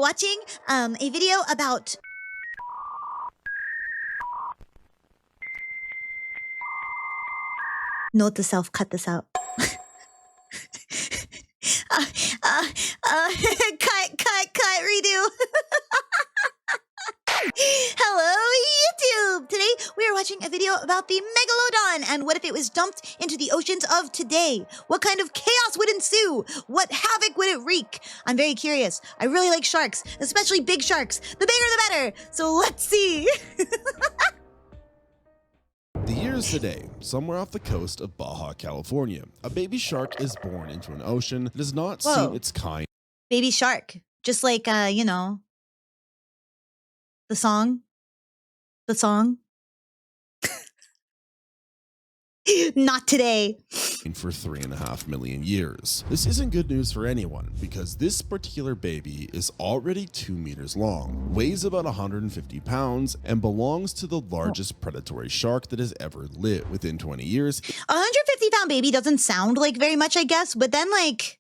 watching a video about note to self, cut this out. Cut, redo. Hello, YouTube! Today we are watching a video about the Megalodon and what if it was dumped into the oceans of today? What kind of chaos would ensue? What havoc would it wreak? I'm very curious. I really like sharks, especially big sharks. The bigger the better. So let's see. The year is today, somewhere off the coast of Baja, California. A baby shark is born into an ocean that has not seen its kind. Baby shark. Just like, you know, the song. Not today. For 3.5 million years. This isn't good news for anyone because this particular baby is already 2 meters long, weighs about 150 pounds, and belongs to the largest predatory shark that has ever lived. Within 20 years, 150-pound baby doesn't sound like very much, I guess, but then like,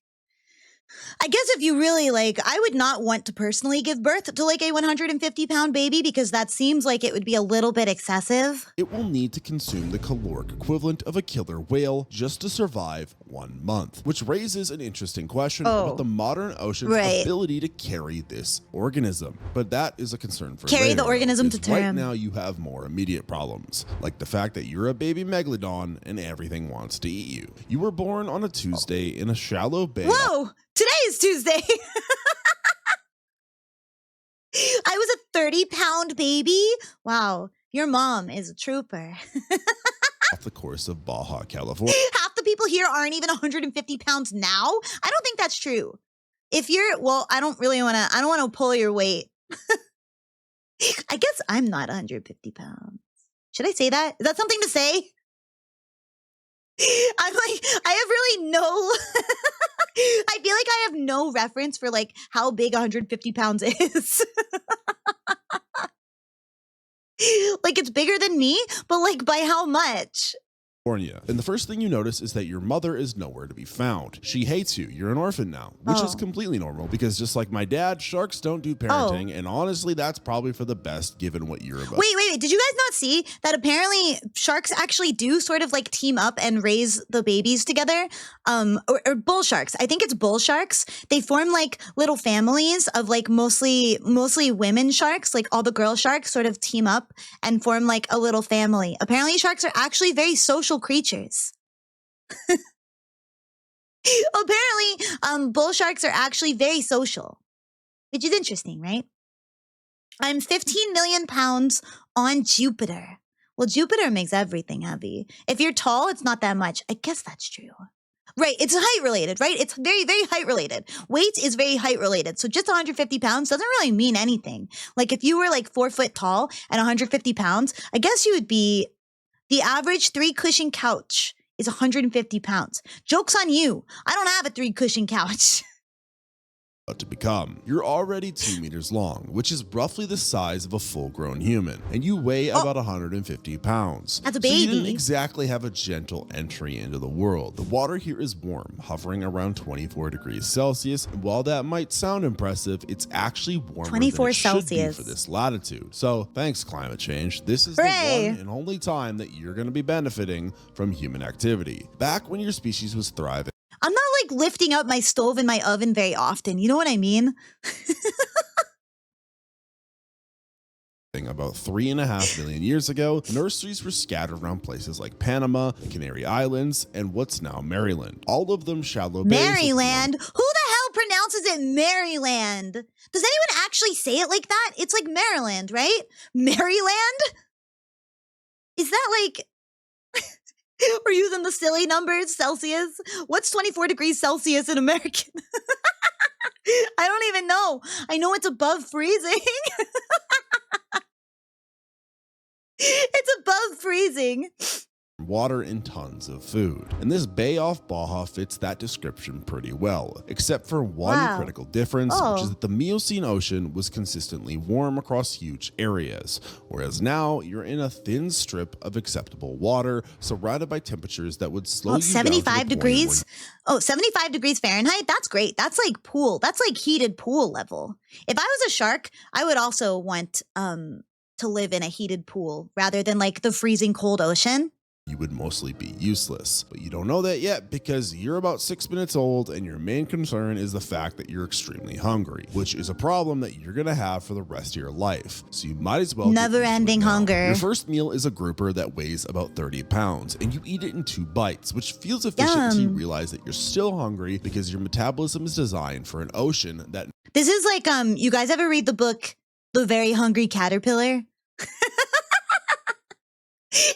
I guess if you really like, I would not want to personally give birth to like a 150-pound baby because that seems like it would be a little bit excessive. It will need to consume the caloric equivalent of a killer whale just to survive 1 month, which raises an interesting question about the modern ocean's ability to carry this organism. But that is a concern for carry later, the organism to term. Right now you have more immediate problems, like the fact that you're a baby Megalodon and everything wants to eat you. You were born on a Tuesday in a shallow bay. Whoa! Today is Tuesday. I was a 30-pound baby. Wow, your mom is a trooper. Off the coast of Baja, California. Half the people here aren't even 150 pounds now. I don't think that's true. If you're, well, I don't want to pull your weight. I guess I'm not 150 pounds. Should I say that? Is that something to say? I'm like, I have really no, I feel like I have no reference for like how big 150 pounds is. Like it's bigger than me, but like by how much? And the first thing you notice is that your mother is nowhere to be found. She hates you. You're an orphan now, which is completely normal because just like my dad, sharks don't do parenting. And honestly, that's probably for the best given what you're about. Wait. Did you guys not see that apparently sharks actually do sort of like team up and raise the babies together? Or bull sharks. I think it's bull sharks. They form like little families of like mostly women sharks, like all the girl sharks sort of team up and form like a little family. Apparently sharks are actually very social creatures. Apparently, bull sharks are actually very social, which is interesting, right? I'm 15 million pounds on Jupiter. Well, Jupiter makes everything heavy. If you're tall, it's not that much. I guess that's true. Right, it's height related, right? It's very, very height related. Weight is very height related. So just 150 pounds doesn't really mean anything. Like if you were like 4 foot tall and 150 pounds, I guess you would be. The average 3-cushion couch is 150 pounds. Joke's on you. I don't have a 3-cushion couch. To become. You're already 2 meters long, which is roughly the size of a full-grown human, and you weigh about 150 pounds. As a baby. So you didn't exactly have a gentle entry into the world. The water here is warm, hovering around 24 degrees Celsius, and while that might sound impressive, it's actually warmer 24 than it Celsius. should be for this latitude. So thanks, climate change. This is the one and only time that you're going to be benefiting from human activity. Back when your species was thriving, I'm not like lifting up my stove and my oven very often. You know what I mean? About 3.5 million years ago, nurseries were scattered around places like Panama, the Canary Islands, and what's now Maryland. All of them shallow bays. Maryland? Who the hell pronounces it Maryland? Does anyone actually say it like that? It's like Maryland, right? Maryland? Is that like... We're using the silly numbers, Celsius. What's 24 degrees Celsius in American? I don't even know. I know it's above freezing. It's above freezing. water and tons of food. And this bay off Baja fits that description pretty well, except for one critical difference, which is that the Miocene Ocean was consistently warm across huge areas, whereas now you're in a thin strip of acceptable water surrounded by temperatures that would slow you 75 down to the degrees? 75 degrees Fahrenheit? That's great. That's like pool. That's like heated pool level. If I was a shark, I would also want to live in a heated pool rather than like the freezing cold ocean. You would mostly be useless. But you don't know that yet because you're about 6 minutes old and your main concern is the fact that you're extremely hungry, which is a problem that you're gonna have for the rest of your life. So you might as well never-ending hunger. Your first meal is a grouper that weighs about 30 pounds and you eat it in 2 bites, which feels efficient until you realize that you're still hungry because your metabolism is designed for an ocean that... This is like, you guys ever read the book, The Very Hungry Caterpillar?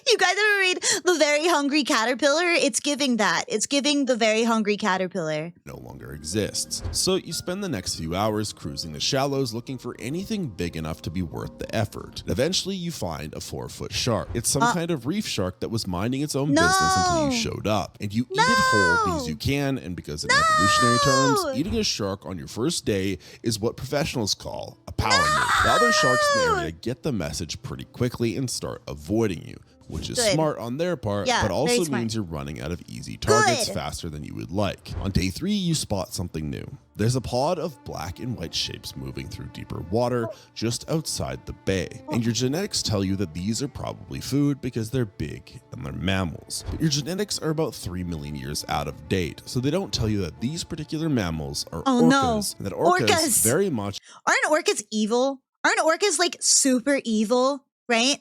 You guys ever read The Very Hungry Caterpillar? It's giving that. It's giving The Very Hungry Caterpillar. No longer exists. So you spend the next few hours cruising the shallows looking for anything big enough to be worth the effort. Eventually you find a 4-foot shark. It's some kind of reef shark that was minding its own business until you showed up. And you eat it whole because you can, and because in evolutionary terms, eating a shark on your first day is what professionals call a power move. The other sharks in the area get the message pretty quickly and start avoiding you, which is smart on their part, but also means you're running out of easy targets faster than you would like. On day 3, you spot something new. There's a pod of black and white shapes moving through deeper water just outside the bay. And your genetics tell you that these are probably food because they're big and they're mammals. But your genetics are about 3 million years out of date, so they don't tell you that these particular mammals are orcas. And that orcas very much... Aren't orcas evil? Aren't orcas like super evil, right?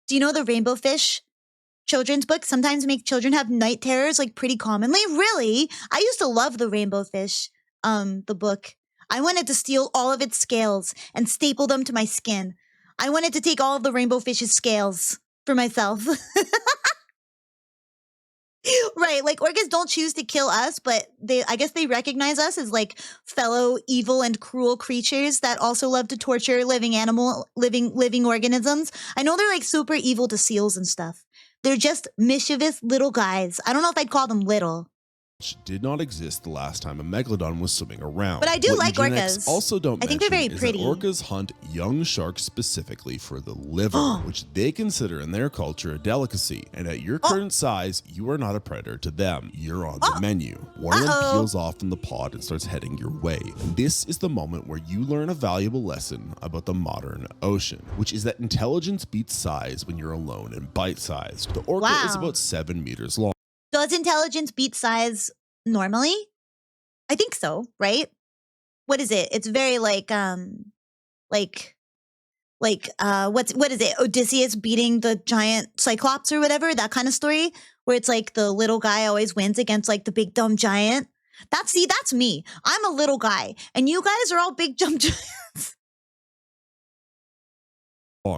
Do you know the rainbow fish children's book sometimes make children have night terrors like pretty commonly? Really? I used to love the rainbow fish, the book. I wanted to steal all of its scales and staple them to my skin. I wanted to take all of the rainbow fish's scales for myself. Right, like orcas don't choose to kill us, but I guess they recognize us as like fellow evil and cruel creatures that also love to torture living organisms. I know they're like super evil to seals and stuff. They're just mischievous little guys. I don't know if I'd call them little. Did not exist the last time a Megalodon was swimming around. But I do like orcas. Also don't I think they're very pretty. Orcas hunt young sharks specifically for the liver, which they consider in their culture a delicacy. And at your current size, you are not a predator to them. You're on the menu. One of them peels off from the pod and starts heading your way. And this is the moment where you learn a valuable lesson about the modern ocean, which is that intelligence beats size when you're alone and bite-sized. The orca is about 7 meters long. Does intelligence beat size normally? I think so, right? What is it? It's very like what is it? Odysseus beating the giant Cyclops or whatever, that kind of story where it's like the little guy always wins against like the big dumb giant. That's me. I'm a little guy and you guys are all big dumb giants.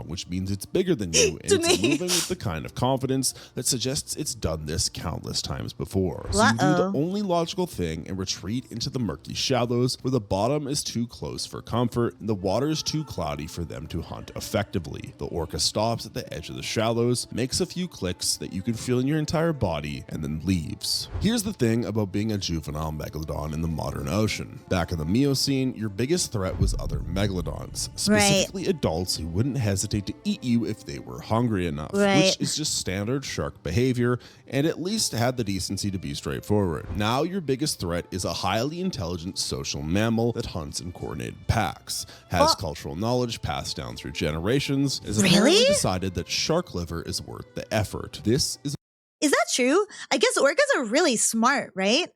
Which means it's bigger than you, and it's moving with the kind of confidence that suggests it's done this countless times before. So you do the only logical thing and retreat into the murky shallows where the bottom is too close for comfort and the water is too cloudy for them to hunt effectively. The orca stops at the edge of the shallows, makes a few clicks that you can feel in your entire body, and then leaves. Here's the thing about being a juvenile megalodon in the modern ocean. Back in the Miocene, your biggest threat was other megalodons, specifically adults who wouldn't hesitate to eat you if they were hungry enough, which is just standard shark behavior and at least had the decency to be straightforward. Now your biggest threat is a highly intelligent social mammal that hunts in coordinated packs, has cultural knowledge passed down through generations, is apparently decided that shark liver is worth the effort. Is that true? I guess orcas are really smart, right?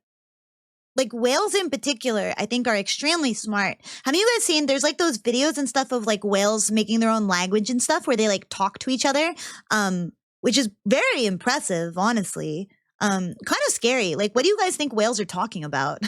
Like whales in particular, I think are extremely smart. Have you guys seen, there's like those videos and stuff of like whales making their own language and stuff where they like talk to each other, which is very impressive, honestly. Kind of scary. Like, what do you guys think whales are talking about?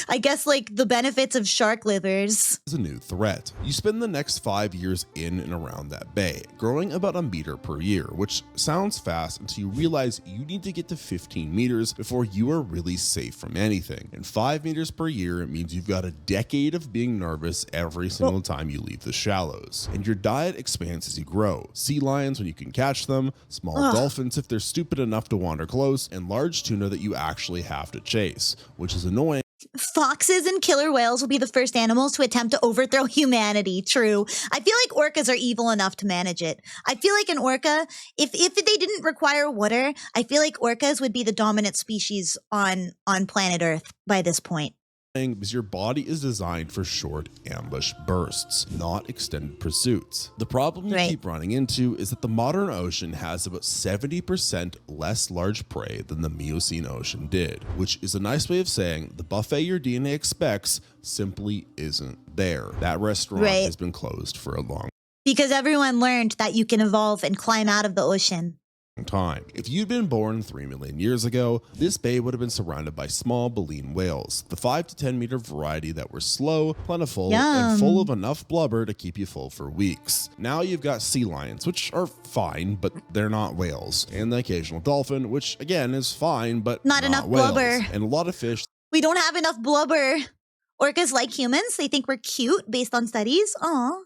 I guess like the benefits of shark livers. Is a new threat. You spend the next 5 years in and around that bay, growing about a meter per year, which sounds fast until you realize you need to get to 15 meters before you are really safe from anything. And 5 meters per year means you've got a decade of being nervous every single time you leave the shallows. And your diet expands as you grow. Sea lions when you can catch them, small dolphins if they're stupid enough to wander close, and large tuna that you actually have to chase, which is annoying. Foxes and killer whales will be the first animals to attempt to overthrow humanity. True. I feel like orcas are evil enough to manage it. I feel like an orca, if they didn't require water, I feel like orcas would be the dominant species on planet Earth by this point. Because your body is designed for short ambush bursts, not extended pursuits. The problem you keep running into is that the modern ocean has about 70% less large prey than the Miocene ocean did, which is a nice way of saying the buffet your DNA expects simply isn't there. That restaurant has been closed for a long because everyone learned that you can evolve and climb out of the ocean. Time. If you'd been born 3 million years ago, this bay would have been surrounded by small baleen whales, the 5 to 10 meter variety that were slow, plentiful, and full of enough blubber to keep you full for weeks. Now you've got sea lions, which are fine, but they're not whales, and the occasional dolphin, which again is fine, but not enough whales. blubber. And a lot of fish. We don't have enough blubber. Orcas like humans. They think we're cute based on studies. Aw,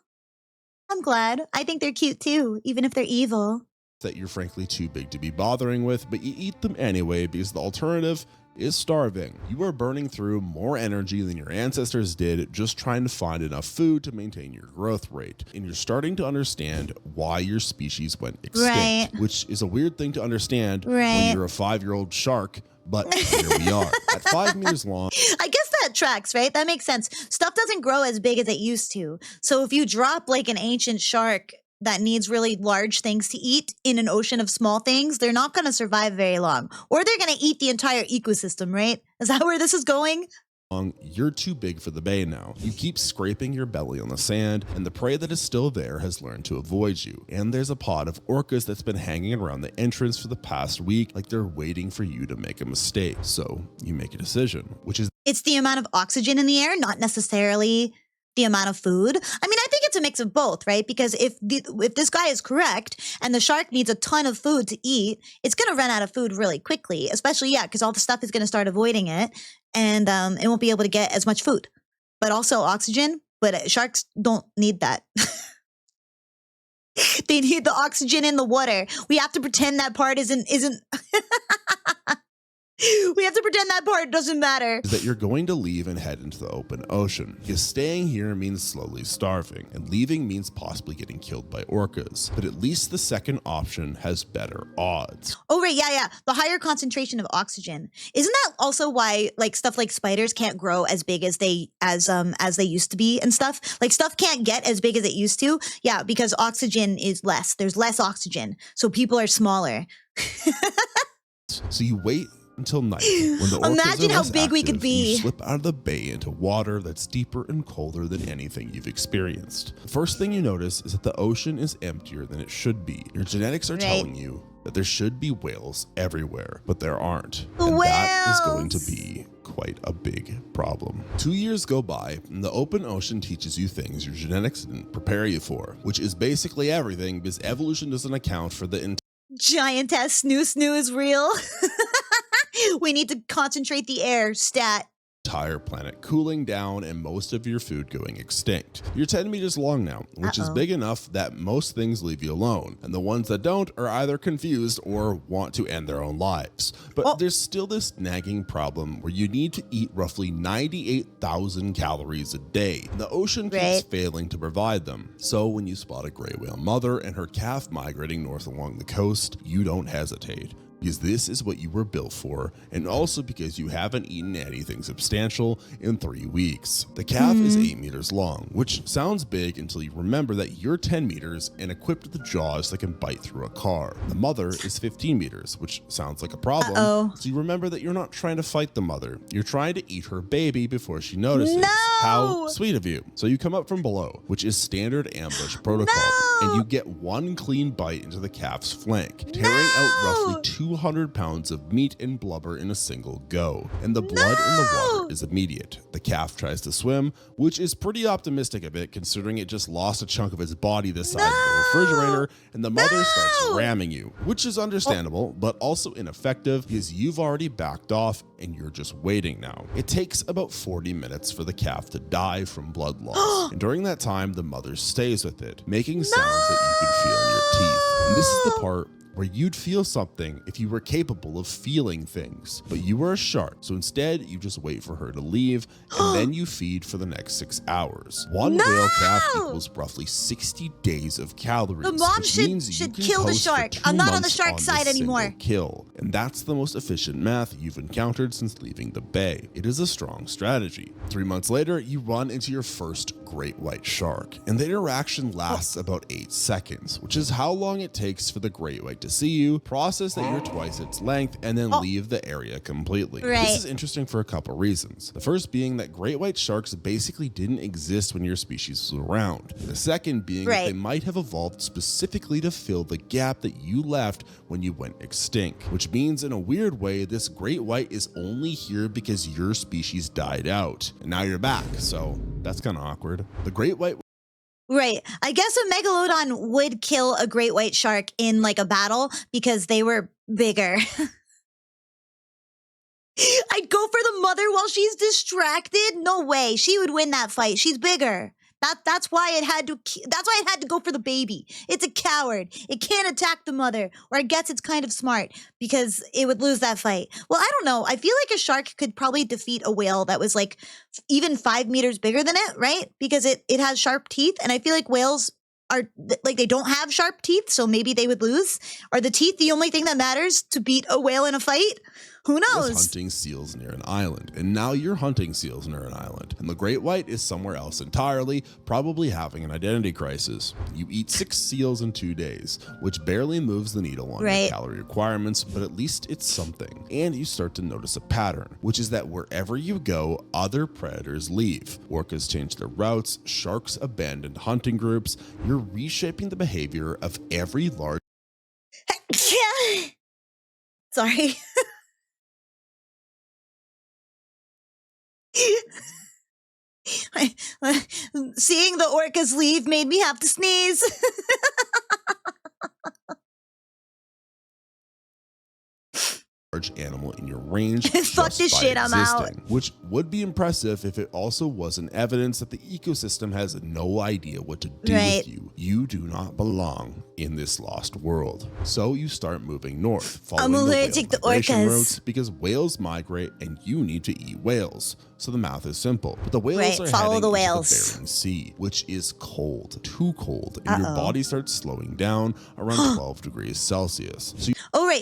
I'm glad. I think they're cute too, even if they're evil. That you're frankly too big to be bothering with, but you eat them anyway because the alternative is starving. You are burning through more energy than your ancestors did just trying to find enough food to maintain your growth rate. And you're starting to understand why your species went extinct, which is a weird thing to understand when you're a 5-year-old shark, but here we are at 5 meters long. I guess that tracks, right? That makes sense. Stuff doesn't grow as big as it used to. So if you drop like an ancient shark that needs really large things to eat in an ocean of small things, they're not going to survive very long. Or they're going to eat the entire ecosystem, right? Is that where this is going? You're too big for the bay now. You keep scraping your belly on the sand, and the prey that is still there has learned to avoid you. And there's a pod of orcas that's been hanging around the entrance for the past week like they're waiting for you to make a mistake. So you make a decision, which is it's the amount of oxygen in the air, not necessarily the amount of food. I mean, I think it's a mix of both, right? Because if this guy is correct and the shark needs a ton of food to eat, it's going to run out of food really quickly, especially, because all the stuff is going to start avoiding it and it won't be able to get as much food. But also oxygen, but sharks don't need that. They need the oxygen in the water. We have to pretend that part isn't we have to pretend that part doesn't matter. That you're going to leave and head into the open ocean. Because staying here means slowly starving, and leaving means possibly getting killed by orcas. But at least the second option has better odds. Oh, right, yeah. The higher concentration of oxygen. Isn't that also why like stuff like spiders can't grow as big as they used to be and stuff? Like stuff can't get as big as it used to. Yeah, because oxygen is less. There's less oxygen. So people are smaller. So you wait until night when the orcas imagine are how less big we active, could be. You slip out of the bay into water that's deeper and colder than anything you've experienced. The first thing you notice is that the ocean is emptier than it should be. Your genetics are telling you that there should be whales everywhere, but there aren't. And that is going to be quite a big problem. 2 years go by and the open ocean teaches you things your genetics didn't prepare you for, which is basically everything because evolution doesn't account for the giantess snoo is real. We need to concentrate the air, stat. Entire planet cooling down and most of your food going extinct. You're 10 meters long now, which is big enough that most things leave you alone, and the ones that don't are either confused or want to end their own lives. But there's still this nagging problem where you need to eat roughly 98,000 calories a day. The ocean keeps failing to provide them. So when you spot a gray whale mother and her calf migrating north along the coast, you don't hesitate. Because this is what you were built for, and also because you haven't eaten anything substantial in 3 weeks. The calf is 8 meters long, which sounds big until you remember that you're 10 meters and equipped with the jaws that can bite through a car. The mother is 15 meters, which sounds like a problem. So you remember that you're not trying to fight the mother. You're trying to eat her baby before she notices. How sweet of you. So you come up from below, which is standard ambush protocol, and you get one clean bite into the calf's flank, tearing out roughly 2 200 pounds of meat and blubber in a single go, and the blood in the water is immediate. The calf tries to swim, which is pretty optimistic of it considering it just lost a chunk of its body the size of the refrigerator, and the mother starts ramming you, which is understandable, but also ineffective because you've already backed off and you're just waiting now. It takes about 40 minutes for the calf to die from blood loss, and during that time, the mother stays with it, making sounds that you can feel in your teeth. And this is the part where you'd feel something if you were capable of feeling things, but you were a shark, so instead you just wait for her to leave and then you feed for the next 6 hours. One whale calf equals roughly 60 days of calories. The mom which means should you can kill the coast for shark. 2 I'm not on the months shark this side anymore. single kill, and that's the most efficient math you've encountered since leaving the bay. It is a strong strategy. 3 months later, you run into your first great white shark, and the interaction lasts about 8 seconds, which is how long it takes for the great white to see you, process that you're twice its length, and then leave the area completely. This is interesting for a couple reasons. The first being that great white sharks basically didn't exist when your species was around. The second being that they might have evolved specifically to fill the gap that you left when you went extinct, which means in a weird way, this great white is only here because your species died out, and now you're back, so that's kind of awkward. The great white Right. I guess a megalodon would kill a great white shark in like a battle because they were bigger. I'd go for the mother while she's distracted. No way. She would win that fight. She's bigger. That's why it had to go for the baby. It's a coward. It can't attack the mother, or I guess it's kind of smart because it would lose that fight. Well, I don't know. I feel like a shark could probably defeat a whale that was like even 5 meters bigger than it, right? Because it has sharp teeth, and I feel like whales are like they don't have sharp teeth, so maybe they would lose. Are the teeth the only thing that matters to beat a whale in a fight? Who knows? Was hunting seals near an island, and now you're hunting seals near an island, and the great white is somewhere else entirely, probably having an identity crisis. You eat 6 seals in 2 days, which barely moves the needle on your calorie requirements, but at least it's something. And you start to notice a pattern, which is that wherever you go, other predators leave. Orcas change their routes, sharks abandon hunting groups. You're reshaping the behavior of every large... Sorry. Seeing the orcas leave made me have to sneeze. large animal in your range. Fuck this shit, I'm out. Which would be impressive if it also wasn't evidence that the ecosystem has no idea what to do with you. You do not belong in this lost world. So you start moving north, following I'm allergic to orcas routes because whales migrate and you need to eat whales. So the math is simple. But the whales are heading into the Bering Sea, which is cold, too cold, and your body starts slowing down around 12 degrees Celsius. So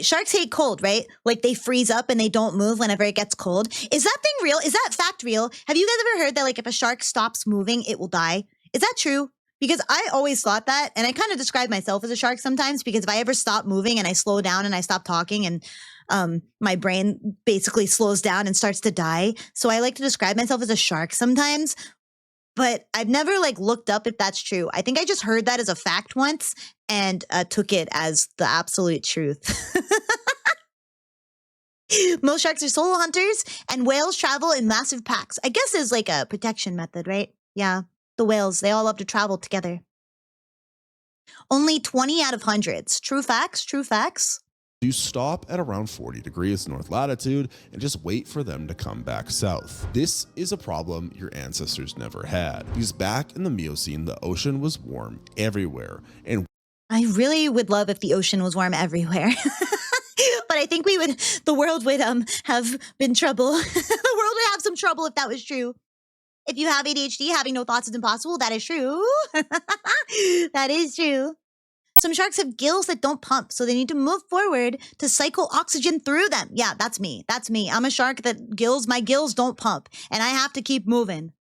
sharks hate cold, right? Like they freeze up and they don't move whenever it gets cold. Is that thing real? Is that fact real? Have you guys ever heard that like if a shark stops moving, it will die? Is that true? Because I always thought that, and I kind of describe myself as a shark sometimes because if I ever stop moving and I slow down and I stop talking and my brain basically slows down and starts to die. So I like to describe myself as a shark sometimes, but I've never like looked up if that's true. I think I just heard that as a fact once and took it as the absolute truth. Most sharks are solo hunters and whales travel in massive packs. I guess it's like a protection method, right? Yeah, the whales, they all love to travel together. Only 20 out of hundreds. True facts, true facts. You stop at around 40 degrees north latitude and just wait for them to come back south. This is a problem your ancestors never had, because back in the Miocene, the ocean was warm everywhere. And I really would love if the ocean was warm everywhere. But I think the world would have been trouble. The world would have some trouble if that was true. If you have ADHD, having no thoughts is impossible. That is true. That is true. Some sharks have gills that don't pump, so they need to move forward to cycle oxygen through them. Yeah, that's me. That's me. I'm a shark that my gills don't pump, and I have to keep moving.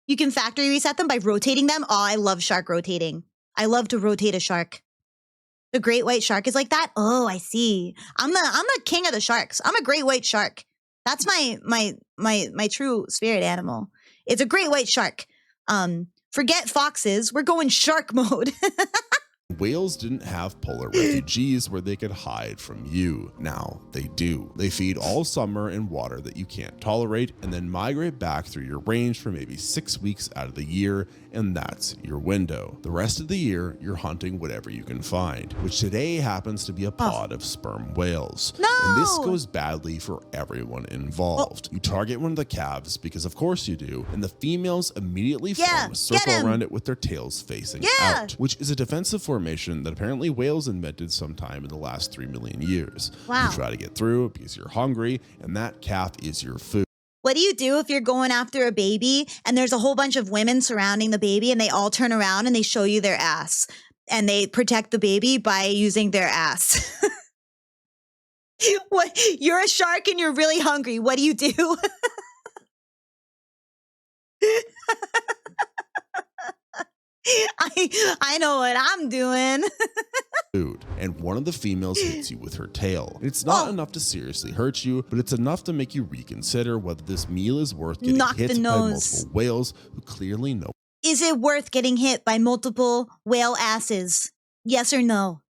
You can factory reset them by rotating them. Oh, I love shark rotating. I love to rotate a shark. The great white shark is like that. Oh, I see. I'm the king of the sharks. I'm a great white shark. That's my true spirit animal. It's a great white shark. Forget foxes. We're going shark mode. Whales didn't have polar refugees where they could hide from you. Now they do. They feed all summer in water that you can't tolerate and then migrate back through your range for maybe 6 weeks out of the year, and that's your window. The rest of the year, you're hunting whatever you can find, which today happens to be a pod of sperm whales. No! And this goes badly for everyone involved. You target one of the calves, because of course you do, and the females immediately form a circle around it with their tails facing out, which is a defensive formation that apparently whales invented sometime in the last 3 million years. Wow. You try to get through because you're hungry, and that calf is your food. What do you do if you're going after a baby and there's a whole bunch of women surrounding the baby and they all turn around and they show you their ass and they protect the baby by using their ass? What? You're a shark and you're really hungry. What do you do? I know what I'm doing. Food, and one of the females hits you with her tail. It's not enough to seriously hurt you, but it's enough to make you reconsider whether this meal is worth getting hit by multiple whales who clearly know. Is it worth getting hit by multiple whale asses? Yes or no?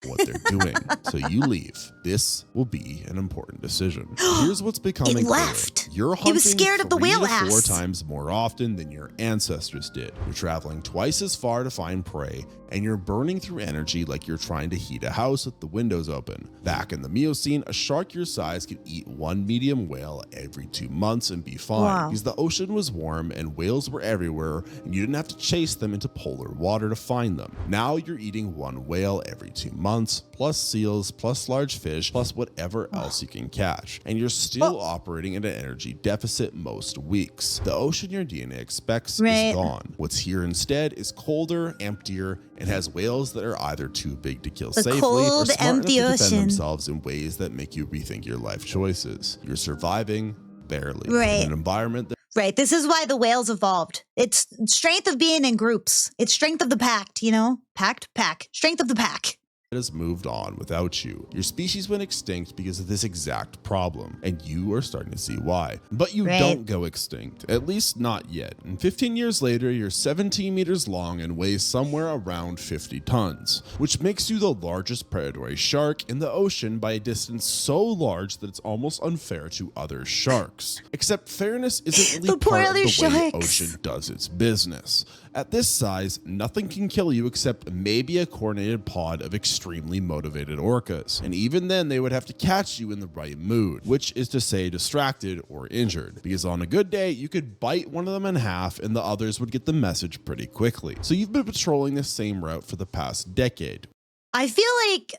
What they're doing. So you leave. This will be an important decision. Here's what's becoming clear. You're hunting scared of the whale 3 to 4 ass. times more often than your ancestors did. You're traveling twice as far to find prey, and you're burning through energy like you're trying to heat a house with the windows open. Back in the Miocene, a shark your size could eat 1 medium whale every 2 months and be fine, because the ocean was warm and whales were everywhere, and you didn't have to chase them into polar water to find them. Now you're eating 1 whale every 2 months, plus seals, plus large fish, plus whatever else you can catch, and you're still operating at an energy deficit most weeks. The ocean your DNA expects is gone. What's here instead is colder, emptier, and has whales that are either too big to kill safely or smart enough to defend themselves in ways that make you rethink your life choices. You're surviving barely in an environment that this is why the whales evolved. It's strength of being in groups. It's strength of the pack, you know? Pack. Strength of the pack. has moved on without you. Your species went extinct because of this exact problem, and you are starting to see why. But you don't go extinct, at least not yet. And 15 years later, you're 17 meters long and weigh somewhere around 50 tons, which makes you the largest predatory shark in the ocean by a distance so large that it's almost unfair to other sharks. Except fairness isn't really part of the way the ocean does its business. At this size, nothing can kill you except maybe a coordinated pod of extremely motivated orcas. And even then, they would have to catch you in the right mood, which is to say distracted or injured. Because on a good day, you could bite one of them in half and the others would get the message pretty quickly. So you've been patrolling the same route for the past decade. I feel like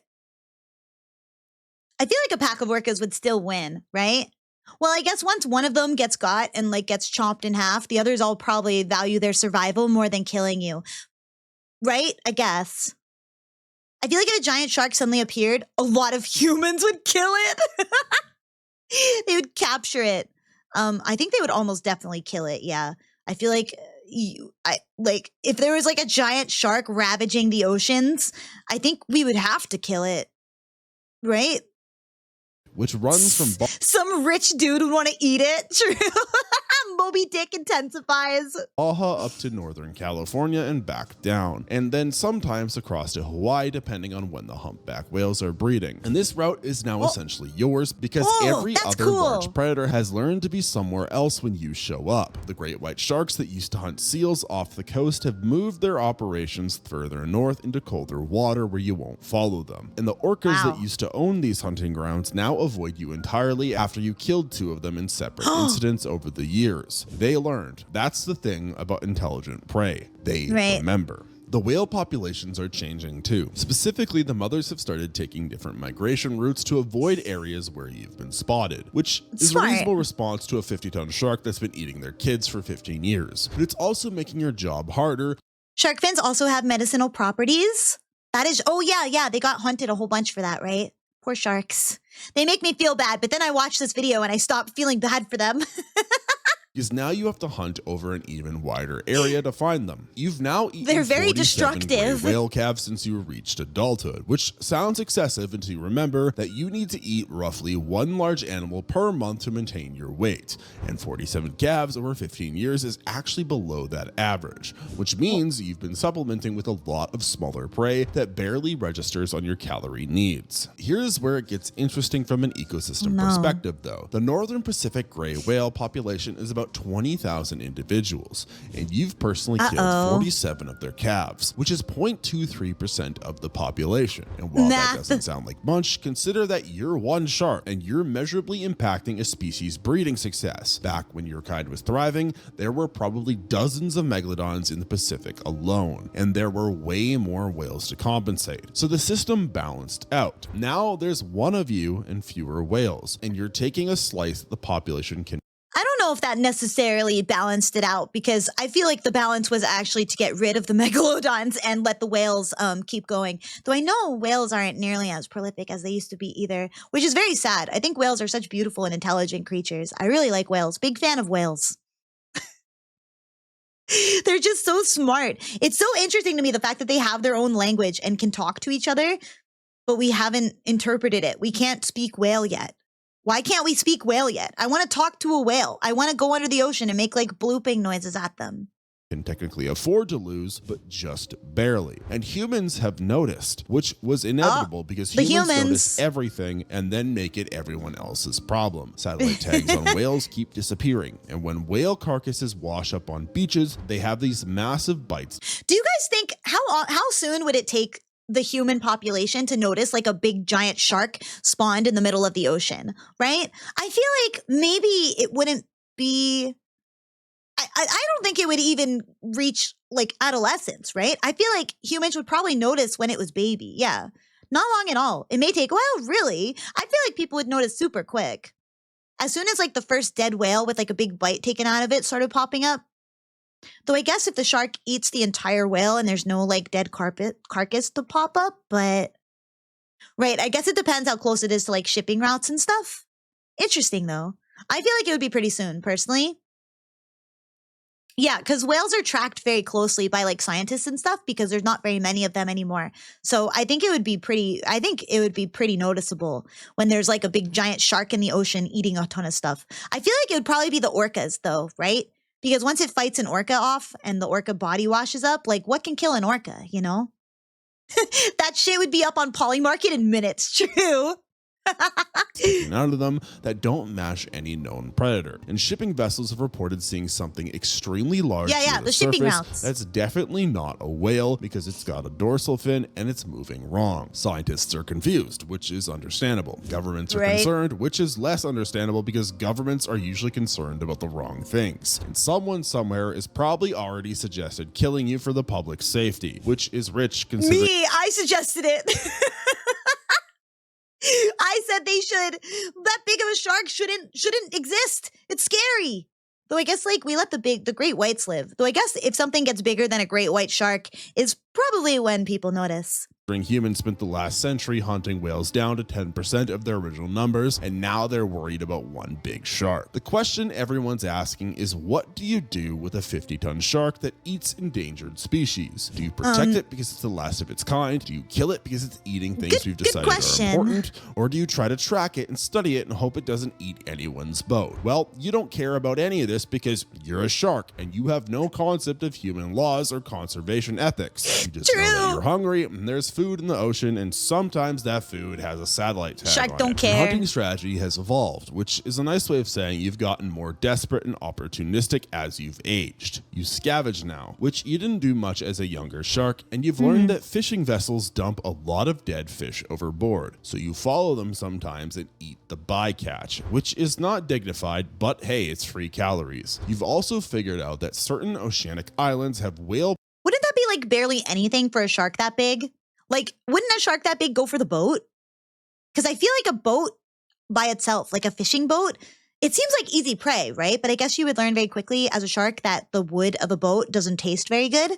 a pack of orcas would still win, right? Well, I guess once one of them gets got and like gets chopped in half, the others all probably value their survival more than killing you. Right? I guess. I feel like if a giant shark suddenly appeared, a lot of humans would kill it. They would capture it. I think they would almost definitely kill it. Yeah. I feel like if there was like a giant shark ravaging the oceans, I think we would have to kill it. Right? Which runs from some rich dude would want to eat it. True. Moby Dick intensifies. Baja up to Northern California and back down, and then sometimes across to Hawaii depending on when the humpback whales are breeding. And this route is now essentially yours because every other large predator has learned to be somewhere else when you show up. The great white sharks that used to hunt seals off the coast have moved their operations further north into colder water where you won't follow them. And the orcas that used to own these hunting grounds now avoid you entirely after you killed 2 of them in separate incidents over the years. They learned. That's the thing about intelligent prey. They remember. The whale populations are changing too. Specifically, the mothers have started taking different migration routes to avoid areas where you've been spotted, which is a reasonable response to a 50-ton shark that's been eating their kids for 15 years. But it's also making your job harder. Shark fins also have medicinal properties. That is, they got hunted a whole bunch for that, right? Poor sharks. They make me feel bad, but then I watch this video and I stop feeling bad for them. because now you have to hunt over an even wider area to find them. You've now eaten They're very 47 destructive. gray whale calves since you reached adulthood, which sounds excessive until you remember that you need to eat roughly one large animal per month to maintain your weight, and 47 calves over 15 years is actually below that average, which means you've been supplementing with a lot of smaller prey that barely registers on your calorie needs. Here's where it gets interesting from an ecosystem perspective though. The northern Pacific gray whale population is about 20,000 individuals, and you've personally killed 47 of their calves, which is 0.23% of the population. And while that doesn't sound like much, consider that you're one shark and you're measurably impacting a species' breeding success. Back when your kind was thriving, there were probably dozens of megalodons in the Pacific alone, and there were way more whales to compensate. So the system balanced out. Now there's one of you and fewer whales, and you're taking a slice that the population can. I don't know if that necessarily balanced it out, because I feel like the balance was actually to get rid of the megalodons and let the whales keep going. Though I know whales aren't nearly as prolific as they used to be either, which is very sad. I think whales are such beautiful and intelligent creatures. I really like whales. Big fan of whales. They're just so smart. It's so interesting to me, the fact that they have their own language and can talk to each other, but we haven't interpreted it. We can't speak whale yet. Why can't we speak whale yet? I want to talk to a whale. I want to go under the ocean and make like blooping noises at them. Can technically afford to lose, but just barely. And humans have noticed, which was inevitable because humans notice everything and then make it everyone else's problem. Satellite tags on whales keep disappearing, and when whale carcasses wash up on beaches, they have these massive bites. Do you guys think how soon would it take the human population to notice like a big giant shark spawned in the middle of the ocean, right? I feel like maybe it wouldn't be, I don't think it would even reach like adolescence, right? I feel like humans would probably notice when it was baby. Yeah, not long at all. It may take a while, really. I feel like people would notice super quick. As soon as like the first dead whale with like a big bite taken out of it started popping up. Though I guess if the shark eats the entire whale and there's no like dead carcass to pop up, but right, I guess it depends how close it is to like shipping routes and stuff. Interesting though. I feel like it would be pretty soon, personally. Yeah, because whales are tracked very closely by like scientists and stuff because there's not very many of them anymore. So I think it would be pretty noticeable when there's like a big giant shark in the ocean eating a ton of stuff. I feel like it would probably be the orcas though, right? Because once it fights an orca off and the orca body washes up, like what can kill an orca, you know? That shit would be up on Polymarket in minutes, true. Out of them that don't match any known predator. And shipping vessels have reported seeing something extremely large near the shipping surface routes. that's definitely not a whale because it's got a dorsal fin and it's moving wrong. Scientists are confused, which is understandable. Governments are concerned, which is less understandable because governments are usually concerned about the wrong things. And someone somewhere is probably already suggested killing you for the public safety, which is rich considering— Me, I suggested it. I said they should. That big of a shark shouldn't exist. It's scary. Though I guess like we let the great whites live. Though I guess if something gets bigger than a great white shark is probably when people notice. Humans spent the last century hunting whales down to 10% of their original numbers, and now they're worried about one big shark. The question everyone's asking is, what do you do with a 50-ton shark that eats endangered species? Do you protect it because it's the last of its kind? Do you kill it because it's eating things we've decided are important? Or do you try to track it and study it and hope it doesn't eat anyone's boat? Well, you don't care about any of this because you're a shark and you have no concept of human laws or conservation ethics. You just know that you're hungry and there's food in the ocean, and sometimes that food has a satellite tag Shark on don't it. care. Your hunting strategy has evolved, which is a nice way of saying you've gotten more desperate and opportunistic as you've aged. You scavenge now, which you didn't do much as a younger shark, and you've learned that fishing vessels dump a lot of dead fish overboard, so you follow them sometimes and eat the bycatch, which is not dignified, but hey, it's free calories. You've also figured out that certain oceanic islands have whale— Wouldn't that be like barely anything for a shark that big? Like, wouldn't a shark that big go for the boat? Because I feel like a boat by itself, like a fishing boat, it seems like easy prey, right? But I guess you would learn very quickly as a shark that the wood of a boat doesn't taste very good.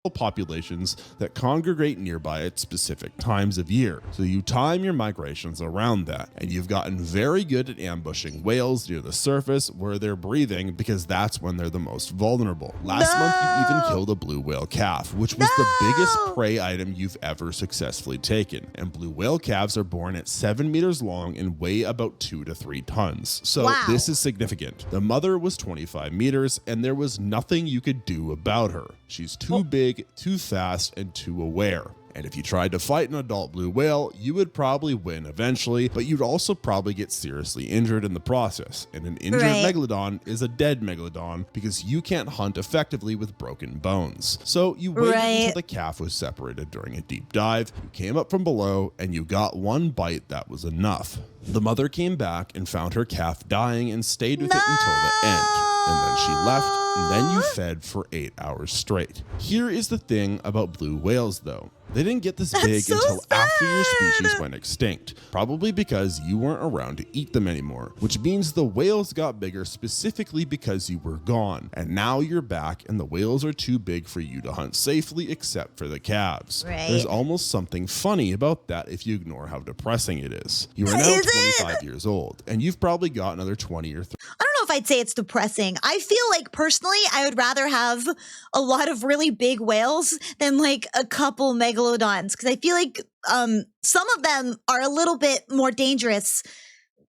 populations that congregate nearby at specific times of year. So you time your migrations around that, and you've gotten very good at ambushing whales near the surface where they're breathing, because that's when they're the most vulnerable. Last month you even killed a blue whale calf, which was the biggest prey item you've ever successfully taken. And blue whale calves are born at 7 meters long and weigh about 2 to 3 tons. So this is significant. The mother was 25 meters and there was nothing you could do about her. She's too big, too fast, and too aware. And if you tried to fight an adult blue whale, you would probably win eventually, but you'd also probably get seriously injured in the process. And an injured megalodon is a dead megalodon because you can't hunt effectively with broken bones. So you waited until the calf was separated during a deep dive, you came up from below, and you got one bite that was enough. The mother came back and found her calf dying and stayed with it until the end. And then she left, and then you fed for 8 hours straight. Here is the thing about blue whales though. They didn't get this big until after your species went extinct, probably because you weren't around to eat them anymore, which means the whales got bigger specifically because you were gone. And now you're back and the whales are too big for you to hunt safely except for the calves. There's almost something funny about that if you ignore how depressing it is. You are now 25 years old and you've probably got another 20 or 30. I don't know if I'd say it's depressing. I feel like personally, I would rather have a lot of really big whales than like a couple megalodons, because I feel like some of them are a little bit more dangerous,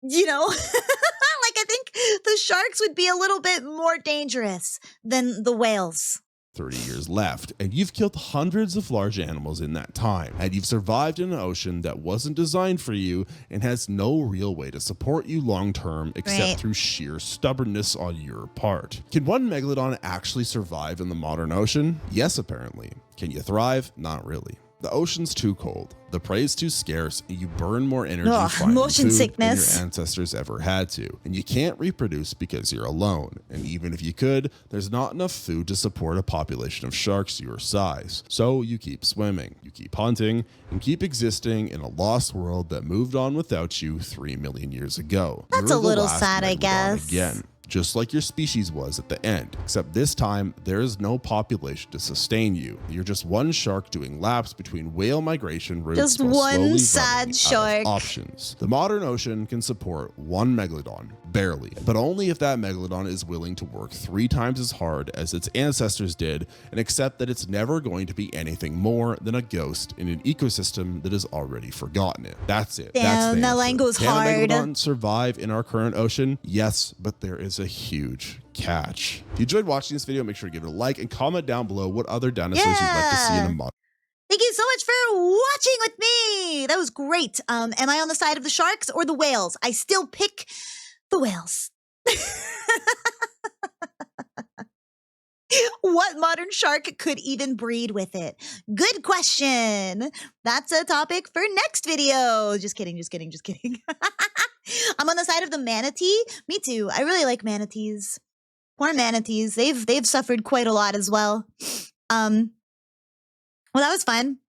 you know? Like I think the sharks would be a little bit more dangerous than the whales. 30 years left, and you've killed hundreds of large animals in that time, and you've survived in an ocean that wasn't designed for you and has no real way to support you long term except through sheer stubbornness on your part. Can one megalodon actually survive in the modern ocean? Yes, apparently. Can you thrive? Not really. The ocean's too cold, the prey's too scarce, and you burn more energy finding food than your ancestors ever had to. And you can't reproduce because you're alone. And even if you could, there's not enough food to support a population of sharks your size. So you keep swimming, you keep hunting, and keep existing in a lost world that moved on without you 3 million years ago. That's a little sad, I guess. Again. Just like your species was at the end, except this time there is no population to sustain you. You're just one shark doing laps between whale migration routes. Just one sad shark. Options. The modern ocean can support one megalodon, barely, but only if that megalodon is willing to work 3 times as hard as its ancestors did and accept that it's never going to be anything more than a ghost in an ecosystem that has already forgotten it. That's it. Damn, that line goes hard. Can a megalodon survive in our current ocean? Yes, but there is a huge catch. If you enjoyed watching this video, make sure to give it a like and comment down below what other dinosaurs you'd like to see in a modern. Thank you so much for watching with me. That was great. Am I on the side of the sharks or the whales? I still pick the whales. What modern shark could even breed with it? Good question. That's a topic for next video. Just kidding, just kidding, just kidding. I'm on the side of the manatee. Me too. I really like manatees. Poor manatees. They've suffered quite a lot as well. Well, that was fun.